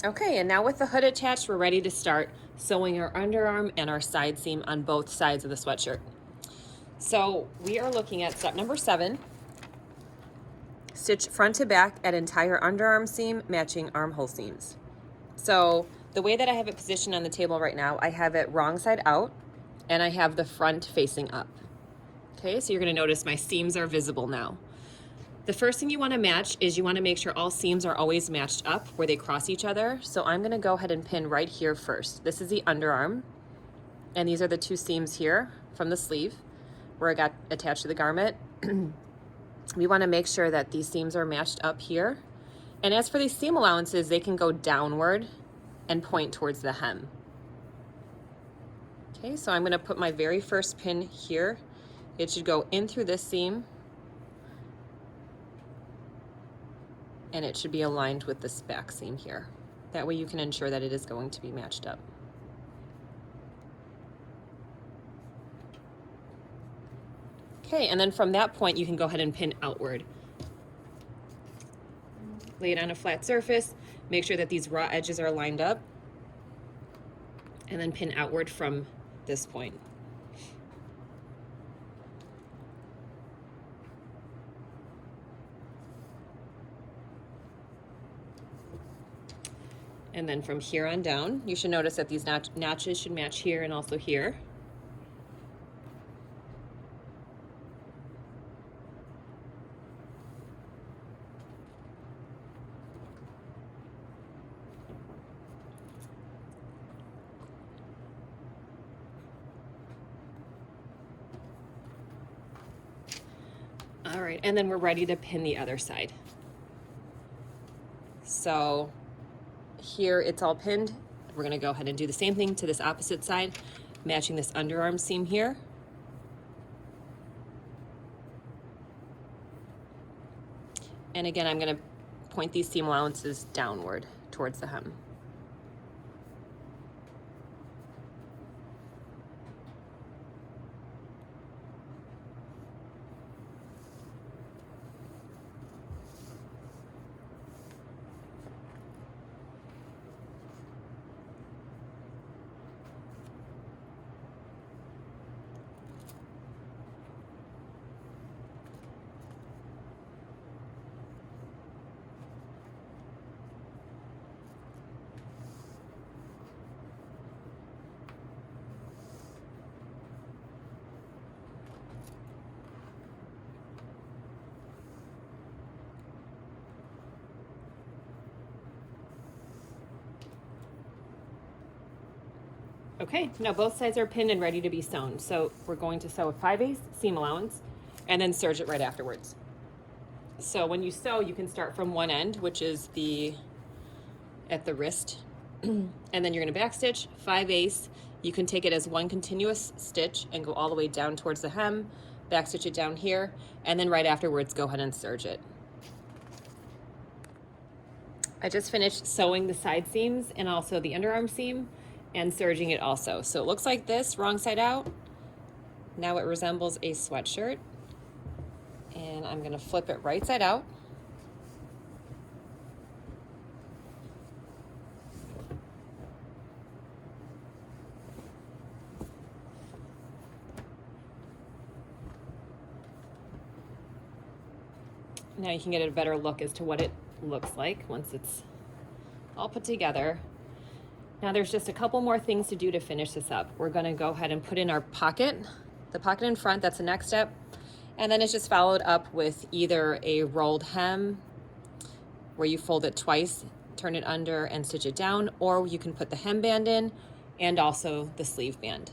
Okay, and now with the hood attached, we're ready to start sewing our underarm and our side seam on both sides of the sweatshirt. So we are looking at step number 7. Stitch front to back at entire underarm seam, matching armhole seams. So the way that I have it positioned on the table right now, I have it wrong side out, and I have the front facing up. Okay, so you're gonna notice my seams are visible now. The first thing you want to match is you want to make sure all seams are always matched up where they cross each other. So I'm going to go ahead and pin right here first. This is the underarm, and these are the 2 seams here from the sleeve where I got attached to the garment. We want to make sure that these seams are matched up here. And as for these seam allowances, they can go downward and point towards the hem. Okay, so I'm going to put my very first pin here. It should go in through this seam, and it should be aligned with this back seam here. That way you can ensure that it is going to be matched up. Okay, and then from that point you can go ahead and pin outward. Lay it on a flat surface, make sure that these raw edges are lined up, and then pin outward from this point. And then from here on down, you should notice that these notches should match here and also here. All right, and then we're ready to pin the other side. So here it's all pinned. We're gonna go ahead and do the same thing to this opposite side, matching this underarm seam here. And again, I'm gonna point these seam allowances downward towards the hem. Okay, now both sides are pinned and ready to be sewn. So we're going to sew a 5/8 seam allowance and then serge it right afterwards. So when you sew, you can start from one end, which is at the wrist, and then you're gonna backstitch 5/8. You can take it as one continuous stitch and go all the way down towards the hem, backstitch it down here, and then right afterwards, go ahead and serge it. I just finished sewing the side seams and also the underarm seam and serging it also. So it looks like this, wrong side out. Now it resembles a sweatshirt. And I'm gonna flip it right side out. Now you can get a better look as to what it looks like once it's all put together. Now there's just a couple more things to do to finish this up. We're gonna go ahead and put in our pocket, the pocket in front, that's the next step. And then it's just followed up with either a rolled hem where you fold it twice, turn it under and stitch it down, or you can put the hemband in and also the sleeve band.